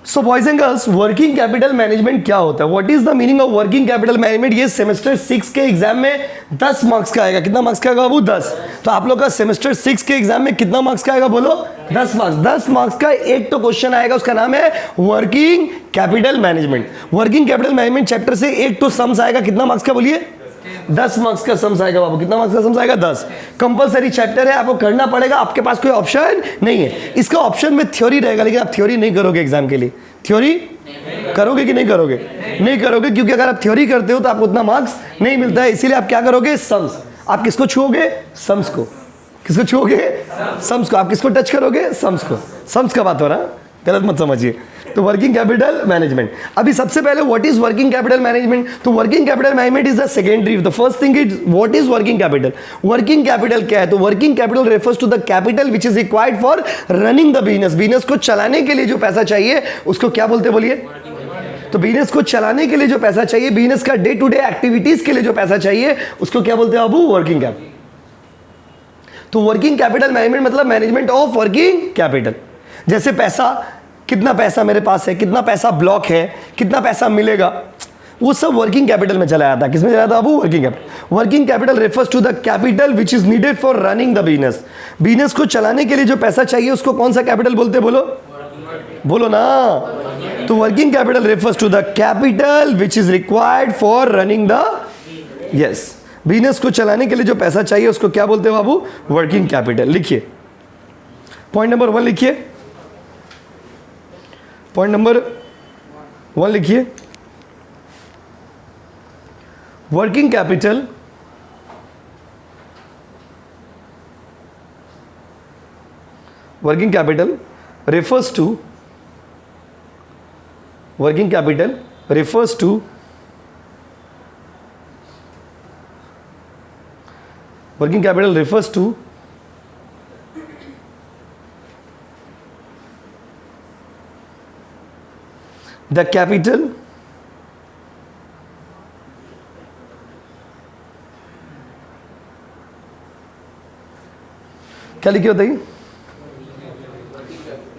So boys and girls, working capital management क्या होता है? What is the meaning of working capital management? ये semester 6 के exam में 10 मार्क्स का आएगा। कितना मार्क्स का आएगा बाबू? 10। तो आप लोग का सेमेस्टर 6 के एग्जाम में कितना मार्क्स का आएगा बोलो? 10 मार्क्स। 10 मार्क्स का एक तो क्वेश्चन आएगा, उसका नाम है working capital management. Working capital management chapter से एक तो सम्स आएगा। कितना मार्क्स का बोलिए? 10 मार्क्स का सम्स आएगा बाबू। कितना मार्क्स का सम्स आएगा? 10। कंपलसरी चैप्टर है, आपको करना पड़ेगा, आपके पास कोई ऑप्शन नहीं है। इसका ऑप्शन में थ्योरी रहेगा, लेकिन आप थ्योरी नहीं करोगे एग्जाम के लिए। थ्योरी करोगे कि नहीं करोगे? नहीं करोगे, क्योंकि अगर आप थ्योरी करते हो तो आपको उतना मार्क्स नहीं मिलता है। इसीलिए आप क्या करोगे? सम्स। आप किसको छुओगे? सम्स को। किसको छुओगे? सम्स को। आप किसको टच करोगे? सम्स को। सम्स का बात हो रहा, गलत मत समझिए। तो वर्किंग कैपिटल मैनेजमेंट, अभी सबसे पहले what is working capital management? तो working capital management is the secondary. The first thing is what is working capital. Working capital क्या है? तो working capital refers to the capital which is required for running the business. Business को चलाने के लिए जो पैसा चाहिए उसको क्या बोलते बोलिए? तो बिजनेस को चलाने के लिए जो पैसा चाहिए, बिजनेस का डे टू डे एक्टिविटीज के लिए जो पैसा चाहिए, उसको क्या बोलते हैं बाबू? Working capital. तो वर्किंग कैपिटल मैनेजमेंट मतलब मैनेजमेंट ऑफ वर्किंग कैपिटल। जैसे पैसा, कितना पैसा मेरे पास है, कितना पैसा ब्लॉक है, कितना पैसा मिलेगा, वो सब वर्किंग कैपिटल में चला जाता है। किसमें चला जाता है बाबू? Working capital. Working capital refers to the capital which is needed for running the business. Business को चलाने के लिए जो पैसा चाहिए उसको कौन सा कैपिटल बोलते? बोलो बोलो ना। तो working capital refers to the capital which is required for running the, yes, business को चलाने के लिए जो पैसा चाहिए उसको क्या बोलते हैं बाबू? Working capital. लिखिए पॉइंट नंबर 1, लिखिए पॉइंट नंबर 1 लिखिए। Working capital refers to working capital refers to the capital क्या लिखे बताइए?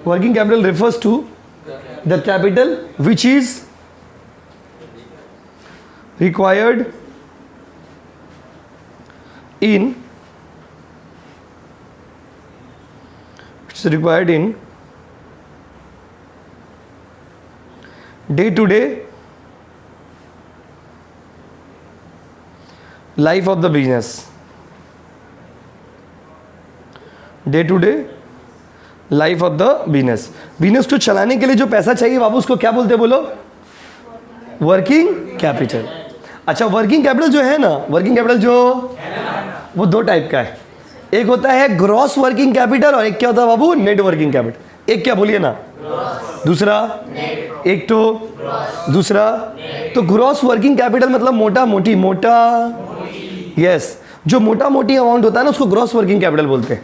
Working capital refers to the capital which is required in day to day life of the business. Day to day life of the business. Business को चलाने के लिए जो पैसा चाहिए बाबू उसको क्या बोलते हैं बोलो? Working capital. अच्छा, वर्किंग कैपिटल जो है ना, वर्किंग कैपिटल जो वो 2 टाइप का है। एक होता है ग्रॉस वर्किंग कैपिटल और एक क्या होता है बाबू? Net working capital. एक क्या बोलिए ना? दूसरा एक तो दूसरा। तो ग्रॉस वर्किंग कैपिटल मतलब मोटा मोटी, यस, जो मोटा मोटी अमाउंट होता है ना उसको ग्रॉस वर्किंग कैपिटल बोलते हैं।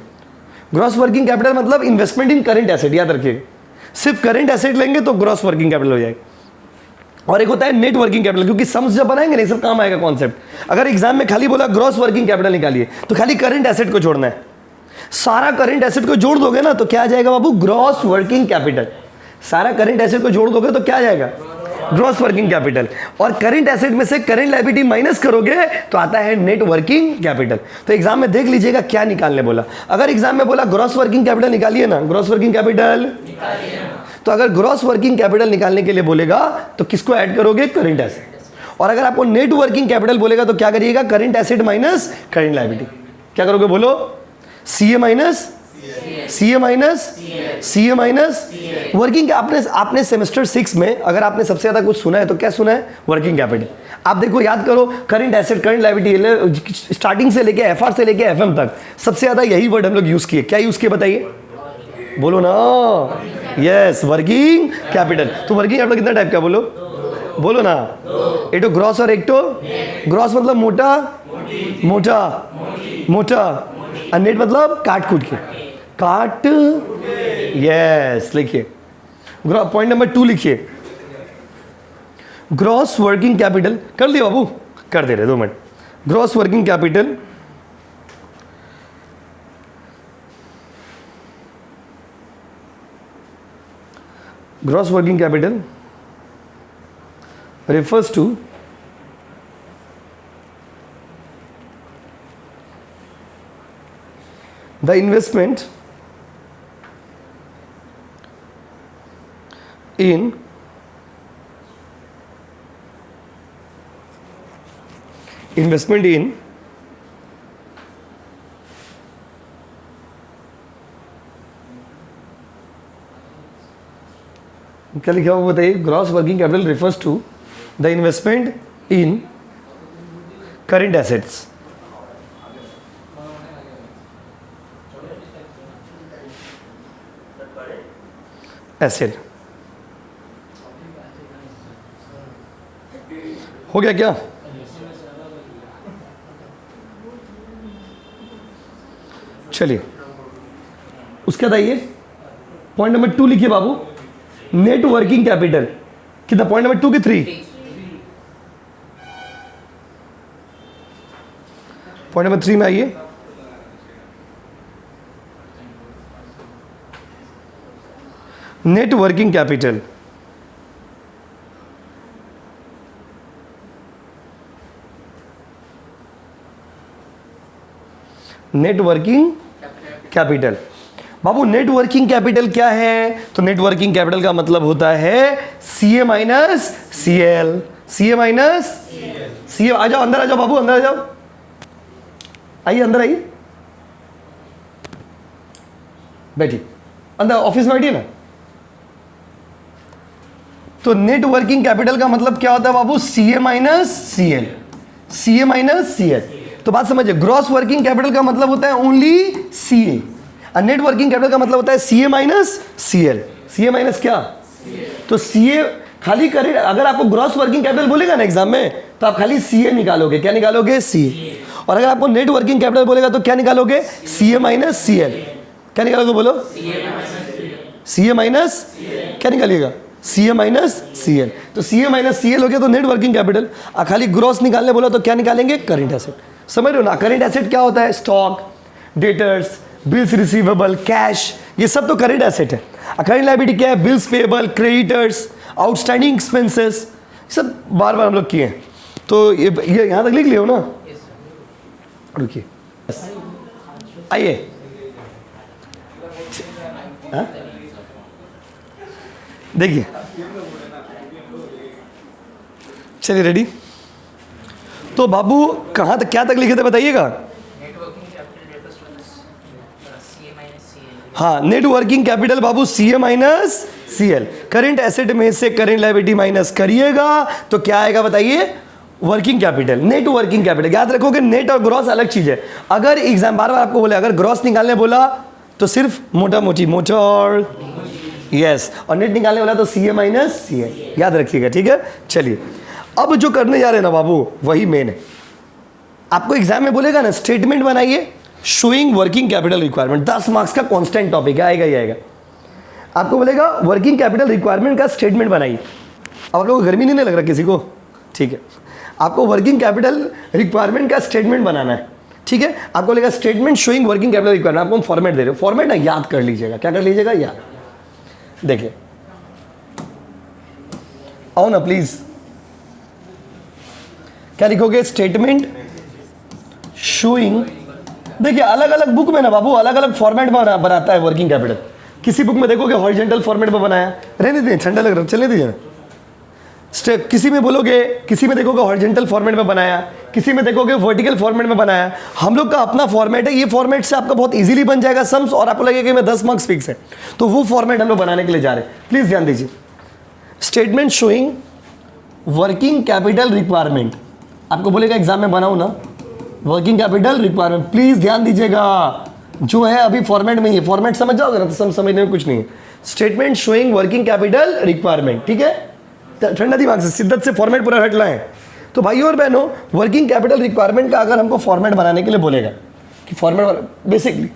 ग्रॉस वर्किंग कैपिटल मतलब इन्वेस्टमेंट इन करंट एसेट, याद रखिए। सिर्फ करंट एसेट लेंगे तो ग्रॉस वर्किंग कैपिटल हो जाएगा। और एक होता है नेट वर्किंग कैपिटल, क्योंकि सम्स जब बनाएंगे नहीं सब काम आएगा कॉन्सेप्ट। अगर एग्जाम में खाली बोला ग्रॉस वर्किंग कैपिटल निकालिए तो खाली करंट एसेट को जोड़ना है। सारा करंट एसेट को जोड़ दोगे ना तो क्या आ जाएगा बाबू? Gross working capital. सारा करंट एसेट को जोड़ दोगे तो क्या आ जाएगा? Gross working capital. और करंट एसेट में से करंट लायबिलिटी माइनस करोगे तो आता है नेट वर्किंग कैपिटल। तो एग्जाम में देख लीजिएगा क्या निकालने बोला। अगर एग्जाम में बोला ग्रॉस वर्किंग कैपिटल निकालिए ना, ग्रॉस वर्किंग कैपिटल, तो अगर ग्रॉस वर्किंग कैपिटल निकालने के लिए बोलेगा तो किसको ऐड करोगे? Current asset. और अगर आपको नेट वर्किंग कैपिटल बोलेगा तो क्या करिएगा? Current asset minus current liability. क्या करोगे बोलो? CA minus working. आपने सेमेस्टर 6 में अगर आपने सबसे ज्यादा कुछ सुना है तो क्या सुना है? Working capital. आप देखो, याद करो, current asset, current liability, starting से लेके एफआर से लेके एफएम तक सबसे ज्यादा यही वर्ड हम लोग यूज किए। क्या यूज किए बताइए? बोलो ना। Yes, working capital. तो वर्किंग कैपिटल कितना टाइप का बोलो ना? एक तो ग्रॉस और एक तो ग्रॉस मतलब मोटा और नेट मतलब काट कूट के, यस। लिखिए पॉइंट नंबर 2 लिखिए। ग्रॉस वर्किंग कैपिटल कर लिया बाबू? कर दे रहे, 2 minute. Gross working capital gross working capital refers to the investment in क्या लिखा हुआ बताइए? Gross working capital refers to the investment in current assets. Asset हो गया क्या? चलिए उसके बाद आइए पॉइंट नंबर 2 लिखिए बाबू। नेट वर्किंग कैपिटल कितना? पॉइंट नंबर 2 की 3? पॉइंट नंबर 3 में आइए। Net working capital net working capital बाबू, नेट वर्किंग कैपिटल क्या है? तो नेट वर्किंग कैपिटल का मतलब होता है CA minus CL। CA minus CL। आ जाओ अंदर, आ जाओ बाबू, अंदर आ जाओ, आइए अंदर आइए, बैठिए अंदर, ऑफिस में बैठिए ना। तो नेट वर्किंग कैपिटल का मतलब क्या होता है बाबू? CA minus CL। CA minus CL। तो बात समझिए, ग्रॉस वर्किंग कैपिटल का मतलब होता है ओनली CA, और नेट वर्किंग कैपिटल का मतलब होता है CA minus CL। CA minus क्या? तो CA खाली करे, अगर आपको ग्रॉस वर्किंग कैपिटल बोलेगा ना एग्जाम में, तो आप खाली CA निकालोगे। क्या निकालोगे? CA। और अगर आपको नेट वर्किंग कैपिटल बोलेगा तो क्या निकालोगे? CA minus CL। क्या निकालोगे बोलो? CA माइनस क्या निकालिएगा? CA minus CL। तो CA माइनस CL हो गया तो नेट वर्किंग कैपिटल। और खाली ग्रॉस निकालने बोला तो क्या निकालेंगे? Current asset. समझ रहे हो ना? करंट एसेट क्या होता है? Stock, debtors, bills receivable, cash, ये सब तो करंट एसेट है। करंट लायबिलिटी क्या है? Bills payable, creditors, outstanding expenses, सब बार बार हम लोग किए हैं। तो ये यहाँ तक लिख लियो ना? रुकिए, आइए, देखिए, चलिए रेडी। तो बाबू कहाँ तक, क्या तक लिखे थे बताइएगा? हाँ, नेट वर्किंग कैपिटल बाबू CA minus CL। Current asset में से करंट लायबिलिटी माइनस करिएगा तो क्या आएगा बताइए? Working capital. Net working capital याद रखोगे, नेट और ग्रॉस अलग चीज है। अगर एग्जाम बार बार आपको बोले, अगर ग्रॉस निकालने बोला तो सिर्फ मोटा मोटी मोचौड़, यस, और नेट निकालने वाला तो CA माइनस CL, याद रखिएगा, ठीक है। चलिए अब जो करने जा रहे हैं ना बाबू, वही मेन है। आपको एग्जाम में बोलेगा ना स्टेटमेंट बनाइए showing working capital requirement, 10 marks का कांस्टेंट टॉपिक है, आएगा ही आएगा। आपको बोलेगा वर्किंग कैपिटल रिक्वायरमेंट का स्टेटमेंट बनाइए। अब आप लोगों को गर्मी नहीं लग रहा किसी को? ठीक है, आपको वर्किंग कैपिटल रिक्वायरमेंट का स्टेटमेंट बनाना है, ठीक है। आपको बोलेगा statement showing working capital requirement, आपको हम फॉर्मेट दे रहे हो। फॉर्मेट ना याद कर लीजिएगा, क्या कर लीजिएगा? याद। देखिए आओ ना प्लीज, क्या लिखोगे? स्टेटमेंट शोइंग, देखिए अलग अलग बुक में ना बाबू अलग अलग फॉर्मेट में बनाता है वर्किंग कैपिटल। किसी बुक में देखोगे हॉरिजॉन्टल फॉर्मेट में बनाया, रहने दीजिए, ठंडा लग रहा है, चलने दीजिए ना। स्टेप किसी में बोलोगे, किसी में देखोगे हॉरिजॉन्टल फॉर्मेट में बनाया, किसी में देखोगे वर्टिकल फॉर्मेट में बनाया। हम लोग का अपना फॉर्मेट है, ये फॉर्मेट से आपका बहुत इजीली बन जाएगा सम्स, और आपको लगेगा कि मैं 10 मार्क्स फिक्स है, तो वो फॉर्मेट हम लोग बनाने के लिए जा रहे हैं। प्लीज ध्यान दीजिए, statement showing working capital requirement, आपको बोलेगा एग्जाम में बनाओ ना वर्किंग कैपिटल रिक्वायरमेंट। प्लीज ध्यान दीजिएगा, जो है अभी फॉर्मेट में ही, फॉर्मेट समझ जाओगे ना तो समझने में कुछ नहीं है। Statement showing working capital requirement, ठीक है। ठंडा दिमाग से, शिद्दत से फॉर्मेट पूरा हट लाएं। तो भाइयों और बहनों, वर्किंग कैपिटल रिक्वायरमेंट का अगर हमको फॉर्मेट बनाने के लिए बोलेगा कि फॉर्मेट बेसिकली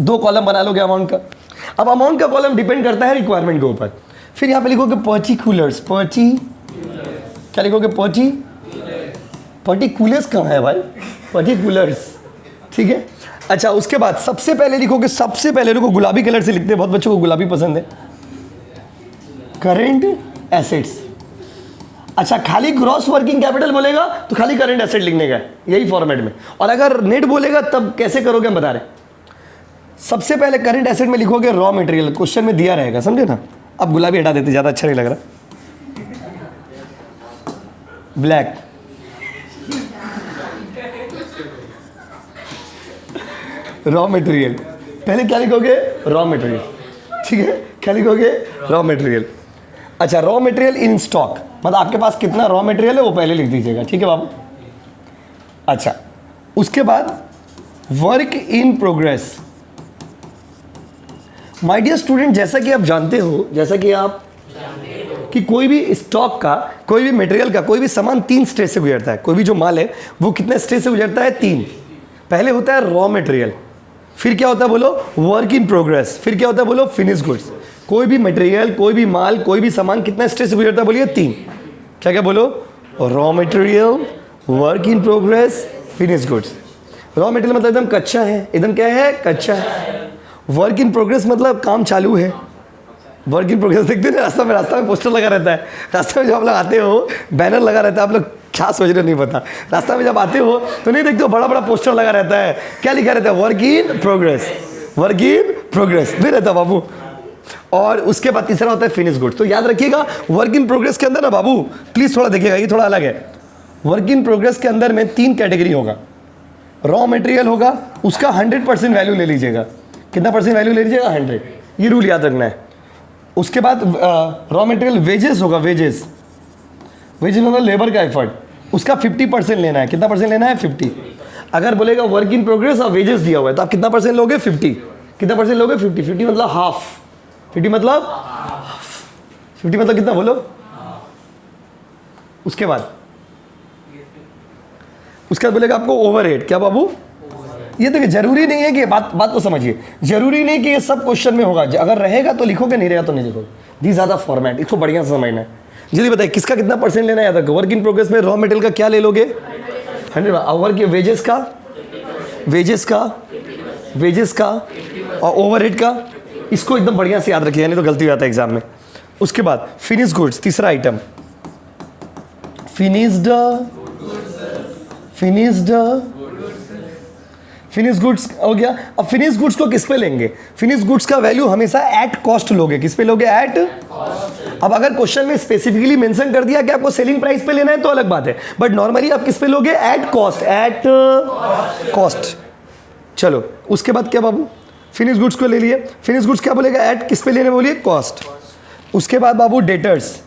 2 कॉलम बना लोगे अमाउंट का। अब अमाउंट का कॉलम डिपेंड करता है रिक्वायरमेंट के ऊपर। फिर यहाँ पे लिखोगे पर्टिकुलर्स, क्या लिखोगे? पर्टिकुलर्स कहाँ है भाई? पर्टिकुलर्स, ठीक है। अच्छा, उसके बाद सबसे पहले लिखोगे, सबसे पहले लिखो, गुलाबी कलर से लिखते हैं, बहुत बच्चों को गुलाबी पसंद है। Current assets. अच्छा, खाली ग्रॉस वर्किंग कैपिटल बोलेगा तो खाली करंट एसेट लिखने का है, यही फॉर्मेट में। और अगर नेट बोलेगा तब कैसे करोगे हम बता रहे। सबसे पहले करंट एसेट में लिखोगे रॉ मटेरियल, क्वेश्चन में दिया रहेगा, समझे ना। अब गुलाबी हटा देते, ज़्यादा अच्छा नहीं लग रहा। ब्लैक, रॉ मटेरियल, पहले क्या लिखोगे रॉ मटेरियल, ठीक है। क्या लिखोगे रॉ मटेरियल। अच्छा, रॉ मटेरियल इन स्टॉक, मतलब आपके पास कितना रॉ मटेरियल है वो पहले लिख दीजिएगा, ठीक है बाबू। अच्छा, उसके बाद work in progress. My dear student, जैसा कि आप जानते हो, कि कोई भी स्टॉक का, कोई भी मटेरियल का, कोई भी सामान 3 स्टेज से गुजरता है। कोई भी जो माल है वो कितने स्टेज से गुजरता है? 3। पहले होता है रॉ मटेरियल, फिर क्या होता है बोलो? वर्क इन प्रोग्रेस, फिर क्या होता है बोलो? Finish goods. कोई भी मटेरियल, कोई भी माल, कोई भी सामान कितना स्टेज से गुजरता है? बोलिए 3। क्या क्या बोलो? Raw material, work in progress, finish goods. Raw material मतलब एकदम कच्चा है, एकदम क्या है? कच्चा है। वर्क इन प्रोग्रेस मतलब काम चालू है। वर्क इन प्रोग्रेस देखते हैं रास्ता में पोस्टर लगा रहता है। रास्ते में जब आप लोग आते हो बैनर लगा रहता है, आप लोग क्या सोच रहे हो नहीं पता। रास्ता में जब आते हो तो नहीं देखते हो, बड़ा बड़ा पोस्टर लगा रहता है, क्या लिखा रहता है? Work in progress, work in progress नहीं रहता बाबू। और उसके बाद तीसरा होता है फिनिश गुड्स। तो याद रखिएगा, वर्क इन प्रोग्रेस के अंदर ना बाबू, प्लीज थोड़ा देखिएगा, ये थोड़ा अलग है। वर्क इन प्रोग्रेस के अंदर में 3 कैटेगरी होगा। रॉ मटेरियल होगा, उसका 100% वैल्यू ले लीजिएगा। कितना परसेंट वैल्यू ले लीजिएगा? 100। ये रूल याद रखना है। उसके बाद रॉ मटेरियल वेजेस होगा, वेजेस मतलब लेबर का एफर्ट, उसका 50% लेना है। कितना परसेंट लेना है? 50। अगर बोलेगा वर्क इन प्रोग्रेस और वेजेस दिया हुआ है तो आप कितना परसेंट लोगे? 50। कितना परसेंट लोगे? 50। 50 मतलब हाफ। 50 मतलब कितना बोलो? उसके बाद बोलेगा आपको ओवरहेड। क्या बाबू? ये देखिए, जरूरी नहीं है कि बात को समझिए, जरूरी नहीं कि ये सब क्वेश्चन में होगा। अगर रहेगा तो लिखोगे, नहीं रहेगा तो नहीं लिखोगे। दीज आर द फॉर्मेट, इसको बढ़िया से समझना है। जल्दी बताइए, किसका कितना परसेंट लेना है? याद रखो, वर्क इन प्रोग्रेस में रॉ मटेरियल का क्या ले लोगे? 100। वर्क के वेजेस का और ओवरहेड का, इसको एकदम बढ़िया से याद रखिए, नहीं तो गलती हो जाता है एग्जाम में। उसके बाद फिनिश गुड्स, तीसरा आइटम, फिनिश गुड्स हो गया। अब फिनिश गुड्स को किस पे लेंगे? फिनिश गुड्स का वैल्यू हमेशा एट कॉस्ट लोगे। किस पे लोगे? एट। अब अगर क्वेश्चन में स्पेसिफिकली मेंशन कर दिया कि आपको सेलिंग प्राइस पे लेना है तो अलग बात है, बट नॉर्मली आप किस पे लोगे? At cost, at cost. चलो, उसके बाद क्या बाबू? फिनिश गुड्स को ले लिए। फिनिश गुड्स क्या बोलेगा? एट किस पे लेने बोलिए? कॉस्ट। उसके बाद बाबू डेटर्स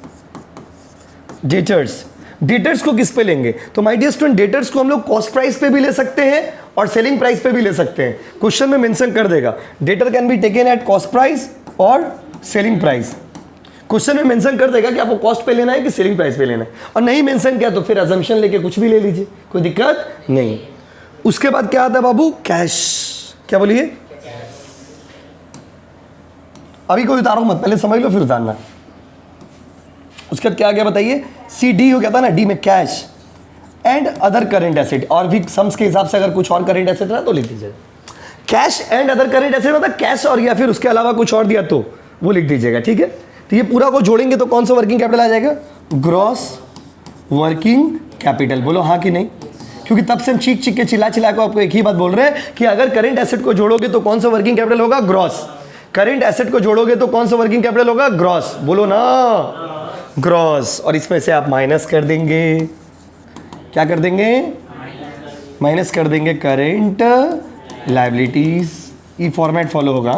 को किस पे लेंगे? तो माय डियर स्टूडेंट, डेटर्स को हम लोग कॉस्ट प्राइस पे भी ले सकते हैं और सेलिंग प्राइस पे भी ले सकते हैं। क्वेश्चन में मेंशन कर देगा debtor can be taken at cost price और सेलिंग प्राइस। क्वेश्चन में मेंशन कर देगा कि आपको कॉस्ट पे लेना है कि सेलिंग प्राइस पे लेना है, और नहीं मेंशन किया तो फिर अजम्पशन लेके कुछ भी ले लीजिए, कोई दिक्कत नहीं। उसके बाद क्या आता है बाबू? कैश। क्या बोलिए? अभी कोई उतारो मत, पहले समझ लो फिर उतारना। उसके बाद क्या आ गया बताइए? CD हो गया था ना, D में cash and other current asset, और भी सम्स के हिसाब से अगर कुछ और करेंट एसेट रहा तो लिख दीजिए। Cash and other current asset मतलब कैश और या फिर उसके अलावा कुछ और दिया तो वो लिख दीजिएगा, ठीक है। तो ये पूरा को जोड़ेंगे तो कौन सा वर्किंग कैपिटल आ जाएगा? Gross working capital. बोलो हाँ कि नहीं? क्योंकि तब से हम चीख के चिल्ला को आपको एक ही बात बोल रहे हैं कि अगर करेंट एसेट को जोड़ोगे तो कौन सा वर्किंग कैपिटल होगा? ग्रॉस। करेंट एसेट को जोड़ोगे तो कौन सा वर्किंग कैपिटल होगा? ग्रॉस। बोलो ना, ग्रॉस। और इसमें से आप माइनस कर देंगे, क्या कर देंगे? माइनस कर देंगे करेंट लायबिलिटीज। ये फॉर्मेट फॉलो होगा,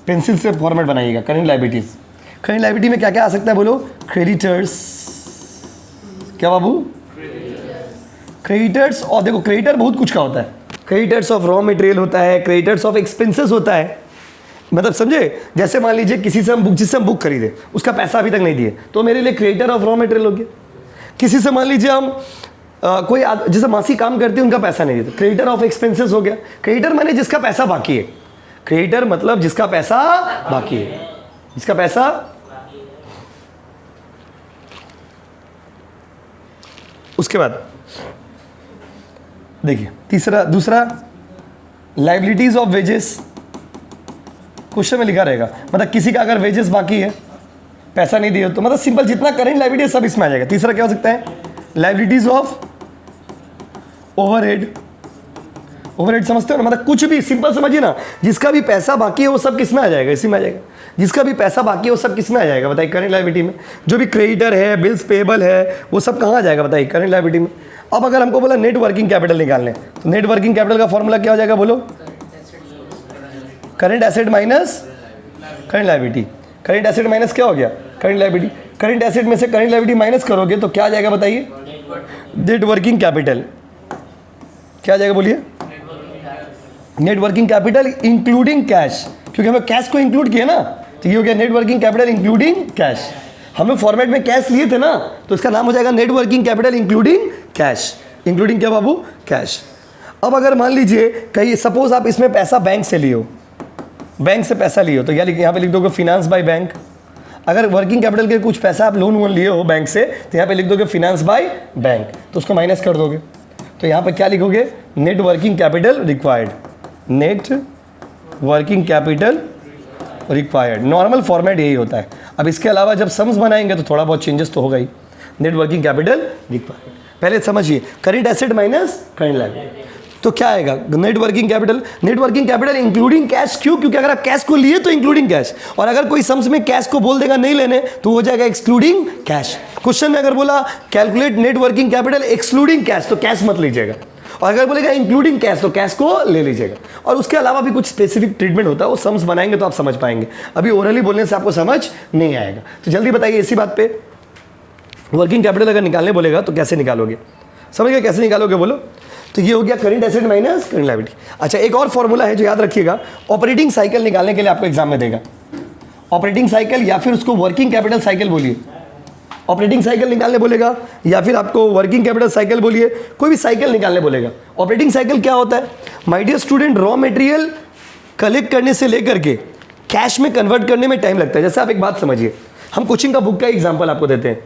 पेंसिल से फॉर्मेट बनाइएगा। करेंट लायबिलिटीज, करेंट लायबिलिटी में क्या क्या आ सकता है बोलो? क्रेडिटर्स। क्या बाबू? क्रेडिटर्स। और देखो, क्रेडिटर बहुत कुछ का होता है। क्रेडिटर्स ऑफ रॉ मटेरियल होता है, क्रेडिटर्स ऑफ एक्सपेंसेस होता है। मतलब समझे, जैसे मान लीजिए किसी से हम जिससे हम बुक खरीदे, उसका पैसा अभी तक नहीं दिए, तो मेरे लिए क्रेडिटर ऑफ रॉ मटेरियल हो गया। किसी से मान लीजिए हम कोई जैसे मासी काम करती है, उनका पैसा नहीं देते, क्रेडिटर ऑफ एक्सपेंसेस हो गया। क्रेडिटर माने जिसका पैसा बाकी है। क्रेडिटर मतलब जिसका पैसा बाकी है, जिसका पैसा। उसके बाद देखिए दूसरा लायबिलिटीज ऑफ वेजेस। क्वेश्चन में लिखा रहेगा, मतलब किसी का अगर वेजेस बाकी है पैसा नहीं दिए तो मतलब सिंपल जितना करेंट लायबिलिटी है सब इसमें आ जाएगा। तीसरा क्या हो सकता है, लायबिलिटीज ऑफ ओवरहेड। ओवरहेड समझते हो ना, मतलब कुछ भी सिंपल समझिए ना, जिसका भी पैसा बाकी है वो सब किस में आ जाएगा, इसी में आ जाएगा। जिसका भी पैसा बाकी है वो सब किस में आ जाएगा बताइए, करेंट लायबिलिटी में। जो भी क्रेडिटर है, बिल्स पेबल है, वो सब कहाँ आ जाएगा बताइए, करेंट लायबिलिटी में। अब अगर हमको बोला नेट वर्किंग कैपिटल निकालने, तो नेट वर्किंग कैपिटल का फॉर्मूला क्या हो जाएगा बोलो, current asset minus current liability. Current asset minus क्या हो गया, करेंट लायबिलिटी। करेंट एसेट में से करेंट लायबिलिटी माइनस करोगे तो क्या आ जाएगा बताइए, नेट वर्किंग कैपिटल। क्या आ जाएगा बोलिए, net working capital including cash, क्योंकि हमें कैश को इंक्लूड किया ना, तो ये हो गया net working capital including cash. हम लोग फॉर्मेट में कैश लिए थे ना, तो इसका नाम हो जाएगा net working capital including cash. Including क्या बाबू, कैश। अब अगर मान लीजिए कहीं सपोज आप इसमें पैसा बैंक से लिए हो, बैंक से पैसा लिए हो, तो यहाँ पे लिख दोगे फिनांस बाय बैंक। अगर वर्किंग कैपिटल के कुछ पैसा आप लोन वोन लिए हो बैंक से, तो यहाँ पे लिख दोगे फिनांस बाय बैंक, तो उसको माइनस कर दोगे। तो यहाँ पे क्या लिखोगे, net working capital required, net working capital required. Normal format यही होता है। अब इसके अलावा जब सम्स बनाएंगे तो थोड़ा बहुत चेंजेस तो होगा ही। नेट वर्किंग कैपिटल रिक्वायर्ड, पहले समझिए, current asset minus current liability, तो क्या आएगा, net working capital. Net working capital including cash, क्यों, क्योंकि अगर आप कैश को लिए तो इंक्लूडिंग कैश, और अगर कोई सम्स में कैश को बोल देगा नहीं लेने तो हो जाएगा एक्सक्लूडिंग कैश। क्वेश्चन में अगर बोला calculate net working capital excluding cash, तो कैश मत लीजिएगा, और अगर बोलेगा इंक्लूडिंग कैश तो कैश को ले लीजिएगा। और उसके अलावा भी कुछ स्पेसिफिक ट्रीटमेंट होता है, वो सम्स बनाएंगे तो आप समझ पाएंगे, अभी ओरली बोलने से आपको समझ नहीं आएगा। तो जल्दी बताइए इसी बात पे, वर्किंग कैपिटल अगर निकालने बोलेगा तो कैसे निकालोगे, समझ गए कैसे निकालोगे बोलो। तो ये हो गया current asset minus current liability. अच्छा, एक और फॉर्मूला है जो याद रखिएगा, ऑपरेटिंग साइकिल निकालने के लिए आपको एग्जाम में देगा। ऑपरेटिंग साइकिल या फिर उसको वर्किंग कैपिटल साइकिल बोलिए, ऑपरेटिंग साइकिल निकालने बोलेगा या फिर आपको वर्किंग कैपिटल साइकिल बोलिए, कोई भी साइकिल निकालने बोलेगा। ऑपरेटिंग साइकिल क्या होता है, my dear student, raw material collect करने से लेकर के कैश में कन्वर्ट करने में टाइम लगता है। जैसे आप एक बात समझिए, हम कोचिंग का बुक का एग्जाम्पल आपको देते हैं।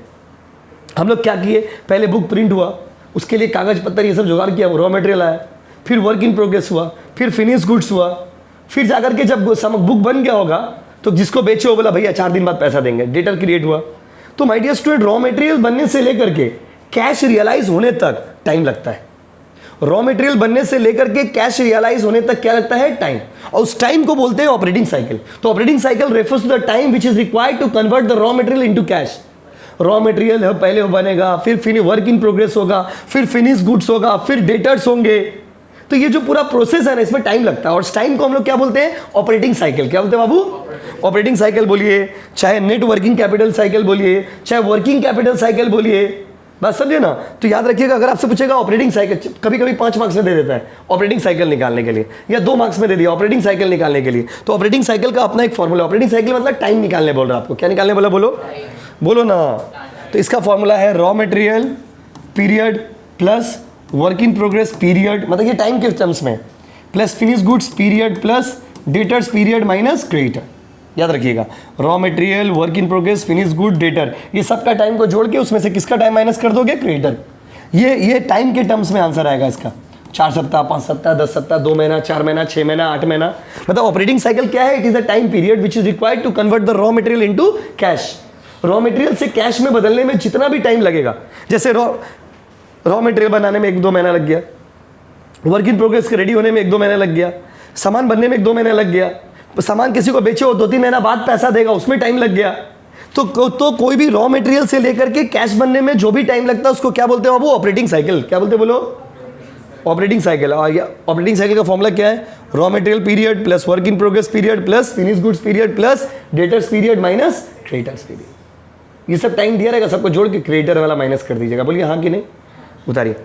हम लोग क्या किए, पहले बुक प्रिंट हुआ, उसके लिए कागज पत्तर ये सब जुगाड़ किया, रॉ मटेरियल आया, फिर वर्क इन प्रोग्रेस हुआ, फिर फिनिश गुड्स हुआ, फिर जाकर के जब बुक बन गया होगा तो जिसको बेचे वो बोला भैया 4 दिन बाद पैसा देंगे, डेटर क्रिएट हुआ। तो my dear student, raw material बनने से लेकर के कैश रियलाइज होने तक टाइम लगता है। रॉ मटेरियल बनने से लेकर के कैश रियलाइज होने तक क्या लगता है, टाइम, और उस टाइम को बोलते हैं ऑपरेटिंग साइकिल। तो operating cycle refers to the time which is required to convert the raw material into cash. Raw material पहले बनेगा, फिर वर्क इन प्रोग्रेस होगा, फिर फिनिश गुड्स होगा, फिर डेटर्स होंगे। तो ये जो पूरा प्रोसेस है ना, इसमें टाइम लगता है, और इस टाइम को हम लोग क्या बोलते हैं, ऑपरेटिंग साइकिल। क्या बोलते हैं बाबू, ऑपरेटिंग साइकिल बोलिए, चाहे नेट वर्किंग कैपिटल साइकिल बोलिए, चाहे वर्किंग कैपिटल साइकिल बोलिए, बात समझे ना। तो याद रखिएगा, अगर आपसे पूछेगा ऑपरेटिंग साइकिल, कभी कभी 5 मार्क्स में दे देता है ऑपरेटिंग साइकिल निकालने के लिए, या 2 मार्क्स में दे दिया ऑपरेटिंग साइकिल निकालने के लिए। तो ऑपरेटिंग साइकिल का अपना एक फॉर्मूला, ऑपरेटिंग साइकिल मतलब टाइम निकालने बोल रहा है आपको। क्या निकालने बोला, बोलो बोलो ना। तो इसका फॉर्मूला है raw material period plus work in progress period, मतलब ये टाइम के टर्म्स में, plus finish goods period plus debtors period minus creditor. याद रखिएगा, raw material, work in progress, finish good, debtor, ये सबका टाइम को जोड़ के उसमें से किसका टाइम माइनस कर दोगे, क्रेडिटर। ये टाइम के टर्म्स में आंसर आएगा इसका। 4 सप्ताह, 5 सप्ताह, 10 सप्ताह, 2 महीना, 4 महीना, 6 महीना, 8 महीना। मतलब ऑपरेटिंग साइकिल क्या है, it is a time period which is required to convert the raw material into cash. Raw material से कैश में बदलने में जितना भी टाइम लगेगा, जैसे रॉ मटेरियल बनाने में 1-2 महीना लग गया, वर्क इन प्रोग्रेस के रेडी होने में 1-2 महीना लग गया, सामान बनने में 1-2 महीना लग गया, सामान किसी को बेचे हो 2-3 महीना बाद पैसा देगा, उसमें टाइम लग गया। तो कोई भी रॉ मटेरियल से लेकर के कैश बनने में जो भी टाइम लगता है उसको क्या बोलते हैं बाबू, ऑपरेटिंग साइकिल। क्या बोलते हैं बोलो, ऑपरेटिंग साइकिल। ऑपरेटिंग साइकिल का फॉर्मूला क्या है, raw material period plus work in progress period plus finish goods period plus debtors period minus creditors period. ये सब टाइम दिया रहेगा, सबको जोड़ के क्रेडिटर वाला माइनस कर दीजिएगा। बोलिए हाँ कि नहीं, उतारिए।